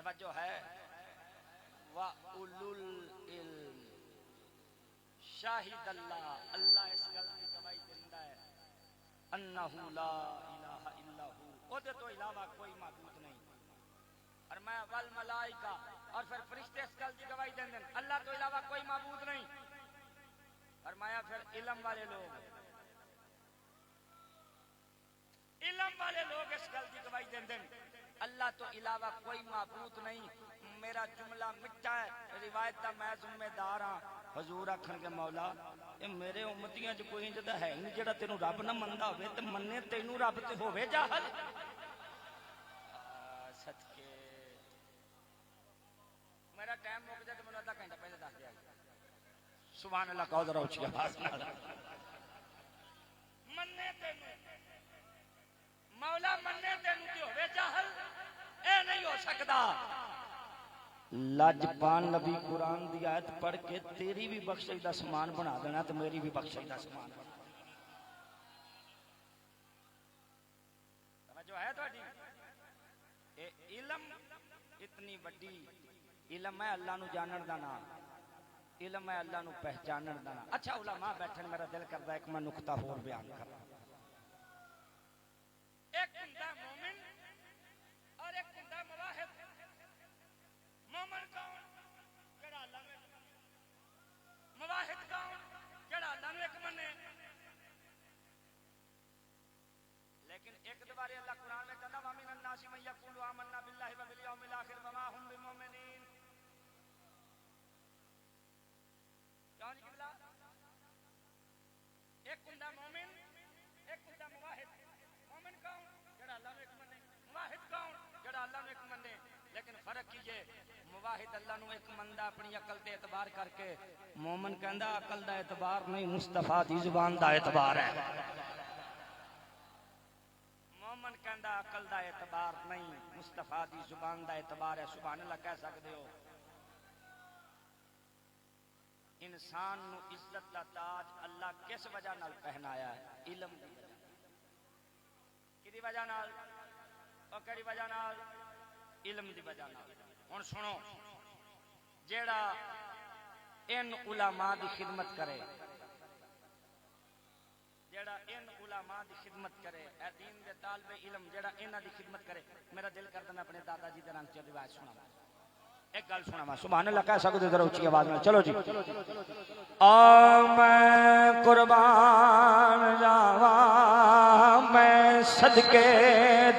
توجہ ہے وَأُولُو الْعِلْمِ شاہد اللہ اس گل کی گواہی دیندا ہے انہ لا الہ الا ہو او دے تو علاوہ کوئی معبود نہیں اور میں والملائکہ اور پھر فرشتے اس گل کی گواہی دیندے اللہ تو علاوہ کوئی معبود نہیں فرمایا پھر علم والے لوگ اس گل کی گواہی دیندے اللہ تو علاوہ کوئی معبود نہیں میرا جملہ مٹا ہے روایت دا میں ذمہ دار ہاں حضور آکھن کے مولا اے میرے امتیاں جو کوئی جدا ہے نہیں جڑا تینوں رب نہ مندا ہوئے تے مننے تینوں رب تے ہوے جاہل صدقے میرا ٹائم مک جائے تو میں آدھا گھنٹہ پہلے دس دیا سبحان اللہ کہو ذرا اونچی آواز نال مننے تینوں مولا مننے تینوں تے ہوے جاہل اے نہیں ہو سکدا لاجپان نبی قرآن دی آیت پڑھ کے تیری بھی بخشش دا سامان بنا دینا تو میری بھی بخشش دا سامان بنا توجہ ہے تہاڈی اے علم اتنی بڑی علم ہے اللہ نو جانن دا نام علم ہے اللہ نو پہچانن دا نام اچھا علماء بیٹھن میرا دل کردا ہے ایک میں نقطہ اور بیان کراں ایک ہوندا مومن اور ایک ہوندا مواحد مومن کون جڑا اللہ نو مواحد کون جڑا اللہ نو ایک منے لیکن ایک دوبارے اللہ قرآن میں کہتا وَمِنَ النَّاسِ مَن يَقُولُ آمَنَّا بِاللَّهِ وَبِالْيَوْمِ الْآخِرِ وَمَا هُمْ بِمُؤْمِنِينَ کیوں جی قبلہ ایک ہوندا مومن ایک ہوندا مواحد مومن کون جڑا اللہ نو ایک منے مواحد کون جڑا اللہ نو ایک منے لیکن فرق کیجئے مواحد اللہ نو ایک مندا اپنی عقل تے اعتبار کر کے مومن کہندا عقل دا اعتبار نہیں مصطفیٰ دی زبان دا اعتبار ہے مومن کہندا عقل دا اعتبار نہیں مصطفیٰ دی زبان دا اعتبار ہے سبحان اللہ کہہ سکتے ہو انسان نو عزت دا تاج اللہ کس وجہ نال پہنایا ہے علم دی وجہ کدی وجہ نال اور کیڑی وجہ نال علم دی وجہ نال ہن سنو جیڑا ان علماء دی خدمت کرے جیڑا ان علماء دی خدمت کرے اے دین دے طالب علم جیڑا انہاں دی خدمت کرے میرا دل کردا میں اپنے دادا جی دے رنگ چ روایت سناواں ایک گل سناواں سبحان اللہ کہہ سکدے ذرا اونچی آواز میں چلو جی میں قربان جاواں میں صدقے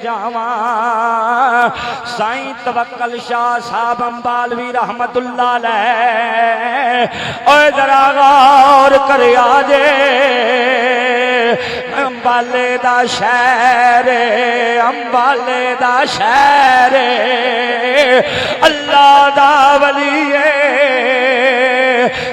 جاواں سائیں توکل شاہ صاحب امبالوی رحمت اللہ علیہ اوے ذرا غور کرے آجے امبالے دا شہر امبالے دا شہر اللہ دا ولی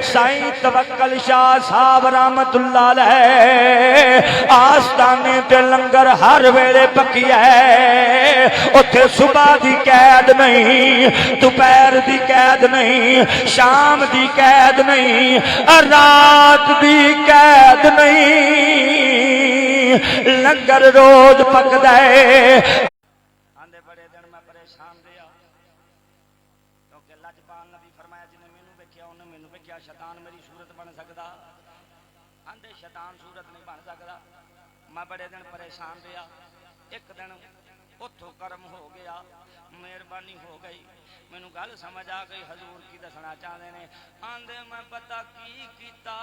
سائیں توکل شاہ صاحب رحمت اللہ علیہ آستانے تے لنگر ہر ویلے پکی ہے اوتھے صبح دی قید نہیں دوپہر دی قید نہیں شام دی قید نہیں رات دی قید نہیں لنگر روز پکدا ہے آندے بڑے دن میں پریشان رہیا کیونکہ لجپال نبی فرمایا جنہیں مینوں ویکھیا انہیں مینوں ویکھیا شیطان میری صورت بن سکدا آندے شیطان صورت نہیں بن سکدا میں بڑے دن پریشان رہیا ایک دن اتھوں کرم ہو گیا مہربانی ہو گئی مینوں گل سمجھ آ گئی حضور کی دسنا چاہتے ہیں آندے میں پتہ کی کیتا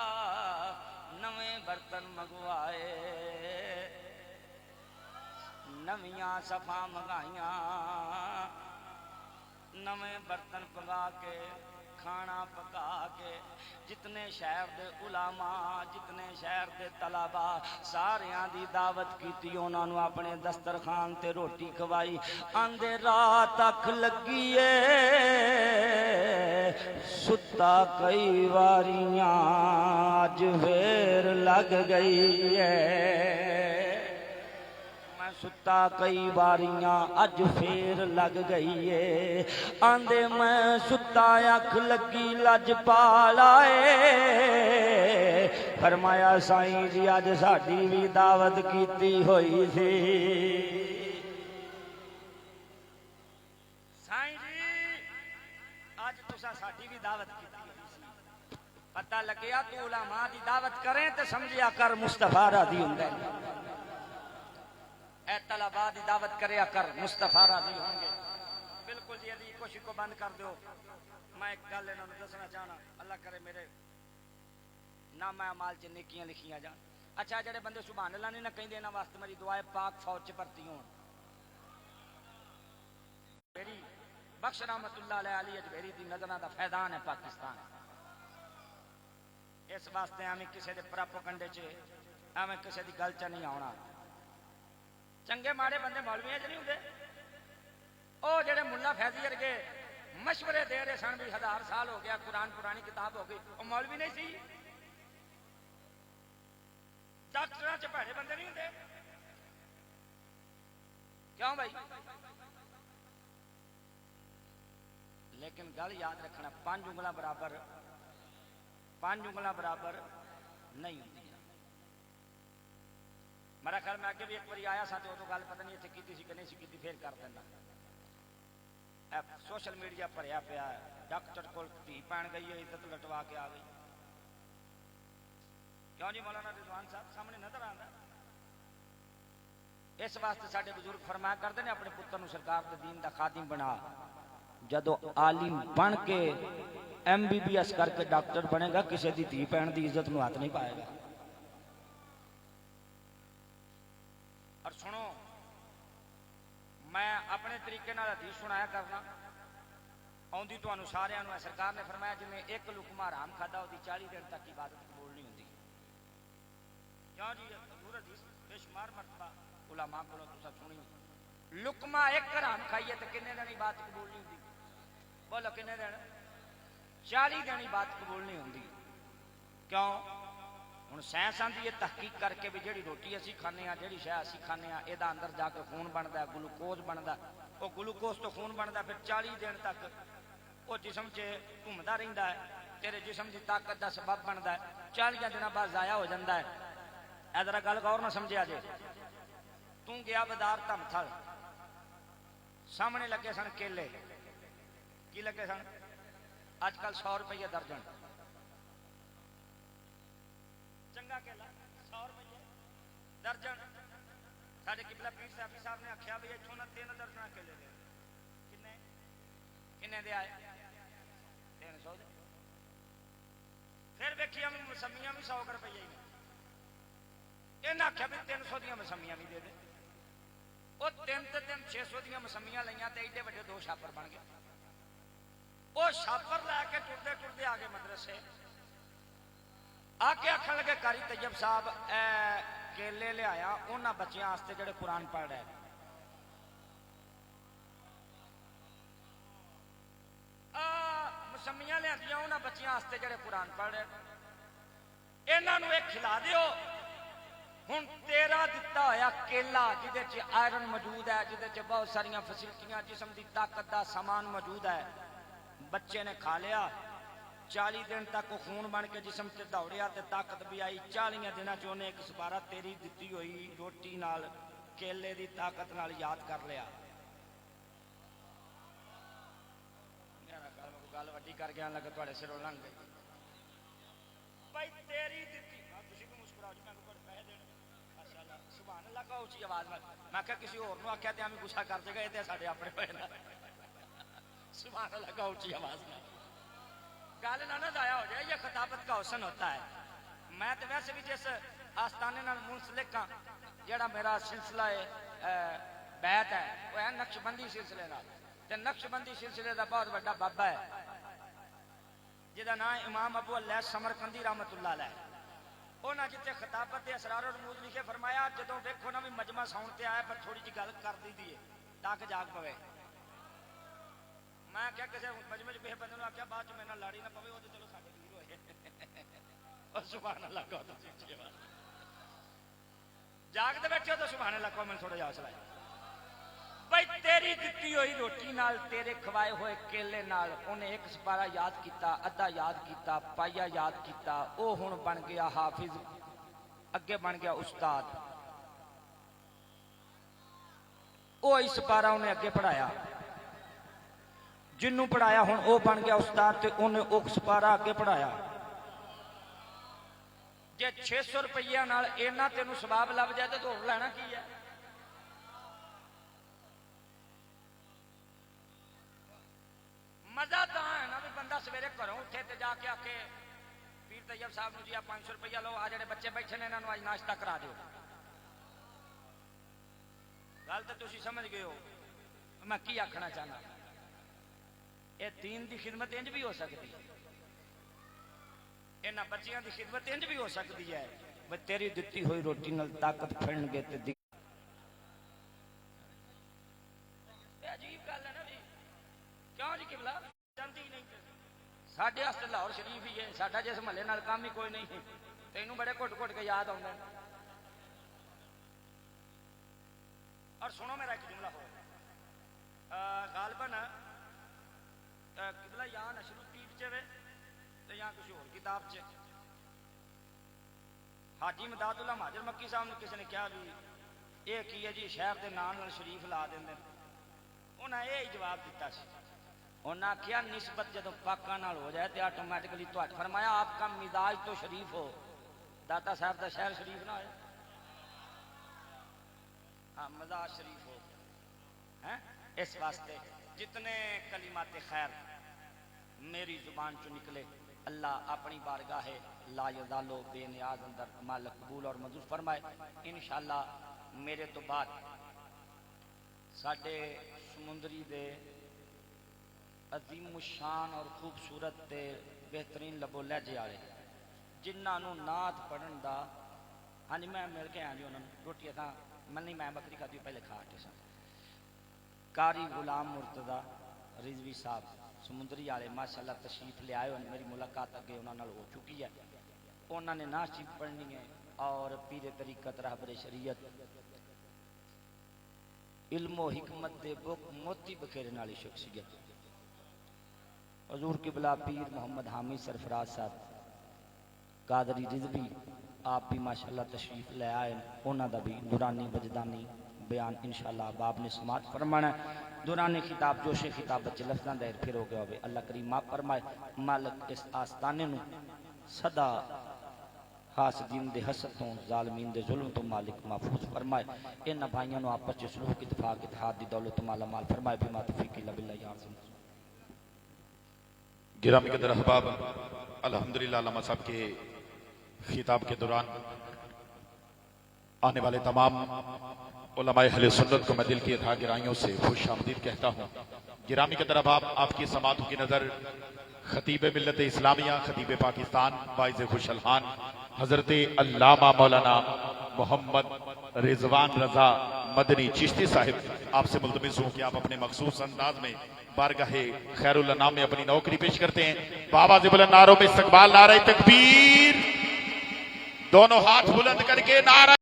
نویں برتن منگوائے نویاں صفا منگائیاں نویں برتن پکا کے کھانا پکا کے جتنے شہر دے علماء جتنے شہر دے طلبا ساریاں دی دعوت کیتی انہاں نوں اپنے دسترخوان تے روٹی کھوائی آندے رات اکھ لگی ستا کئی واریاں اج پھر لگ گئی ستا کئی باریاں اج پھر لگ گئی ہے آندے میں ستا اکھ لگی لج پالائے فرمایا سائیں جی اج ساڈی بھی دعوت کیتی ہوئی سی سائیں جی اج تساں ساڈی بھی دعوت کیتی ہوئی سی پتہ لگیا تو علماء دی دعوت کریں تے سمجھیا کر مصطفیٰ راضی ہوندا ہے اے طلباء دی دعوت کریا کر مصطفیٰ راضی ہوں گے بالکل جی علی کوشش کو بند کر دیو میں ایک گل انہاں نوں دسنا چاہنا اللہ کرے میرے نامہ اعمال چ نیکیاں لکھیاں جان اچھا جڑے بندے سبحان اللہ نہیں نہ کہندے انہاں واسطے میری دعا ہے پاک فوج چ بھرتی ہون میری بخش رحمت اللہ علیہ علی اجمیری دی نظراں دا فیضان ہے پاکستان اس واسطے ہمیں کسی دے پراپوگنڈے چ ہمیں کسی دی گل چ نہیں آنا چنگے ماڑے بندے مولویاں چ نہیں ہوندے او جڑے ملا فیضی ورگے مشورے دے رہے سن بھی 1000 سال ہو گیا قرآن پرانی کتاب ہو گئی وہ مولوی نہیں سی ڈاکٹراں چ بھڑے بندے نہیں ہوندے کیوں بھائی لیکن گل یاد رکھنا 5 انگلاں برابر نہیں ہوتی میرا خیال میں اگے بھی ایک باری آیا سا تو ادو گل پتہ نہیں اتنے کی سی کہ نہیں سی کی پھر کر دینا سوشل میڈیا بھریا پیا ڈاکٹر کول دھی پین گئی ہے عزت لٹوا کے آ گئی کیوں جی مولانا رضوان صاحب سامنے نظر آتا اس واسطے سارے بزرگ فرمایا کرتے ہیں اپنے پتر نو سرکار دے دین دا خادم بنا جدو عالم بن کے MBBS کر کے ڈاکٹر بنے گا کسی دی دھی پین دی عزت نو ہاتھ نہیں پائے گا اور سنو میں اپنے طریقے نال حدیث سنایا کرنا آندی تانوں سارے نو سرکار نے فرمایا جی میں ایک لقمہ حرام کھادا وہ 40 دن تک عبادت قبول نہیں ہوتی کیوں جی حضور حدیث بے شمار مرتبہ علماء کو تسا سنی لقمہ ایک حرام کھائیے تو کنے دن عبادت قبول نہیں ہوتی بولو کنے دن 40 دن عبادت قبول نہیں ہوتی کیوں ہوں سائنس آتی ہے تحقیق کر کے بھی جہی روٹی اسی کھانے ہاں جہی شہ اسی کھانے ہاں یہ اندر جا کے خون بنتا ہے گلوکوز بنتا وہ گلوکوز تو خون بنتا پھر 40 دن تک وہ جسم سے گھومتا رہتا ہے تیرے جسم کی طاقت کا سبب بنتا ہے 40 دنوں بعد ضائع ہو جاتا ہے ادھر گل غور نہ سمجھا جی تو گیا بازار دم تھل سامنے لگے سن کیلے کی لگے سن اج کل 100 روپیے درجن چنگا کیلا 100 روپیے درجن سارے قبلہ پیر صاحب نے آخیا بھی اتوں نہ 3 درجن کیلے دے کنے دے آئے 300 دے پھر ویکھی ہم مسمیاں بھی 100 روپیے ہی انہیں آخیا بھی 300 دیا مسمیاں بھی دے دے وہ 3 600 دیا مسمیاں لیا تو ایڈے وڈے 2 چھاپر بن گئے وہ چھاپر لے کے ٹرتے ٹرتے آ گئے مدرسے آ کے آخر لگے قاری طیب صاحب کیلے لیا انہوں بچیاں واسطے جڑے قرآن پڑھ رہے مسمیاں لیا انہوں بچیاں واسطے جڑے قرآن پڑھ رہے انہوں ایک کھلا دیو ہوں تیرا دتا ہوا کیلا جہد آئرن موجود ہے جہد بہت ساریا فیسلٹیاں جسم کی طاقت کا سامان موجود ہے بچے نے کھا لیا 40 دن تک وہ خون بن کے جسم سے دوڑیا تے طاقت بھی آئی 40 دنوں چنے ایک سپارہ تیری دتی ہوئی روٹی نال کیلے دی طاقت نال یاد کر لیا گل وڈی کر گیا لگا تھوڑے سروں لنگ گئی بھائی تیری دتی تھی بھی مسکراؤ جی میں پیسے دینے سبحان اللہ کا اچھی آواز میں کہ کسی اور آخیا تو ہم گسا کر دے گا یہ سارے اپنے پہ سبحان اللہ کا اچھی آواز میں گل نہ ضائع ہو جائے یہ خطابت کا حسن ہوتا ہے میں تو ویسے بھی جس آستانے منسلک ہاں جڑا میرا سلسلہ بیت ہے وہ ہے نقش بندی سلسلے نقش بندی سلسلے کا بہت بڑا بابا ہے جہاں نام امام ابو اللہ سمرقندی رحمت اللہ علیہ انہاں جتنے خطابت کے اسرار و رموز لکھے فرمایا جدوں دیکھو نا بھی مجمع ساؤن تے آیا پر تھوڑی جی گل کر دی دیے تاکہ جاگ پوے میں کیا کسی مجمع کسی بندے نے آخیا بعد میرے لاڑی نہ پوے وہ تو چلو سارے ویر ہوئے سبحان اللہ کہو تو جاگتے بیٹھے تو سبحان اللہ کہو میں تھوڑا جا حوصلہ بھائی تیری دتی ہوئی روٹی نال تیرے کھوائے ہوئے کیلے نال انہیں ایک سپارہ یاد کیتا ادھا یاد کیتا پائیا یاد کیتا او ہن بن گیا حافظ اگے بن گیا استاد او اس سپارہ انہیں اگے پڑھایا جنوں پڑھایا ہوں وہ بن گیا استاد تے انہیں اوک سپارہ اگے پڑھایا جے 600 روپیہ نال اینا تینوں سباب لب جائے تو لینا کی ہے مزہ تو ہے نا بھی بندہ سویرے کروں اٹھے تے جا کے آ کے پیر طیب صاحب نو جی 500 روپیہ لو آ جڑے بچے بیٹھے نے انہاں نو اج ناشتہ کرا دیو گل تے تسی سمجھ گئے ہو میں کی آکھنا چاہنا اے دین دی خدمت انج بھی ہو سکتی ہے انہاں بچیاں دی خدمت انج بھی ہو سکتی ہے وہ تیری دتی ہوئی روٹی نال طاقت پھڑن گے تے عجیب گل ہے نا جی کیوں جی قبلہ جانتی نہیں ساڈے واسطے لاہور شریف ہی ہے ساڈا جس محلے نال کام ہی کوئی نہیں تینوں بڑے گھٹ گھٹ کے یاد آਉਂدا اور سنو میرا ایک جملہ ہو غالباً قبلہ یا نشر الدین چ تے یا کچھ اور کتاب چ حاجی مداد اللہ مہاجر مکی صاحب نے کسی نے کہا بھی یہ کی ہے جی شہر کے نام شریف لا دیں انہیں یہ جواب دیتا سی انہیں آخیا نسبت جدو پاکاں نال ہو جائے تو آٹومیٹکلی تو فرمایا آپ کا مزاج تو شریف ہو داتا صاحب کا شہر شریف نہ ہو ہاں مزاج شریف ہو اس واسطے جتنے کلمات خیر میری زبان چو نکلے اللہ اپنی بارگاہ لا یزالو بے نیاز اندر مال قبول اور منظور فرمائے انشاءاللہ میرے تو بعد ساڈے سمندری دے عظیم الشان اور خوبصورت تے بہترین لبو لہجے والے جنہاں نو نعت پڑھن دا ہاں جی میں مل کے آیا جی انہوں نے روٹی تھا منی میں بکری کھاتی پہلے کھا کے سن قاری غلام مرتضی رضوی صاحب سمندری والے ماشاءاللہ تشریف لے آئے میری ملاقات اگے انہوں نے ہو چکی ہے انہوں نے نعت شریف پڑھنی ہے اور پیر طریقت رہبر شریعت علم و حکمت دے بک موتی بکھیرن والی شخصیت حضور قبلہ پیر محمد حامد سرفراز صاحب قادری رضوی آپ بھی ماشاءاللہ تشریف لے آئے انہوں دا بھی نورانی وجدانی بیان انشاءاللہ باب نے سماعت فرمانا ہے دوران خطاب جوش خطاب بچے لفظاں دیر پھر ہو گیا ہوئے اللہ کریم ماں فرمائے مالک اس آستانے نو صدا حاسدین دے حسدوں ظالمین دے ظلم تو مالک محفوظ فرمائے ان بھائیوں نو آپس چ سلوک اتفاق اتحاد دی دولت مالا مال فرمائے بما توفیق الا باللہ یا عظیم گرامی قدر احباب الحمدللہ علامہ صاحب کے خطاب کے دوران آنے والے تمام علماء اہل سنت کو میں دل کی اتھا گرائیوں سے خوش آمدید کہتا ہوں گرامی قدر احباب آپ کی سماعتوں کی نظر خطیب ملت اسلامیہ خطیب پاکستان باعث خوش الحان حضرت علامہ مولانا محمد رضوان رضا مدنی چشتی صاحب آپ سے ملتمس ہوں کہ آپ اپنے مخصوص انداز میں بارگاہ خیر الانام میں اپنی نوکری پیش کرتے ہیں بابا بلند نعروں میں استقبال نعرہ تکبیر دونوں ہاتھ بلند کر کے نعرہ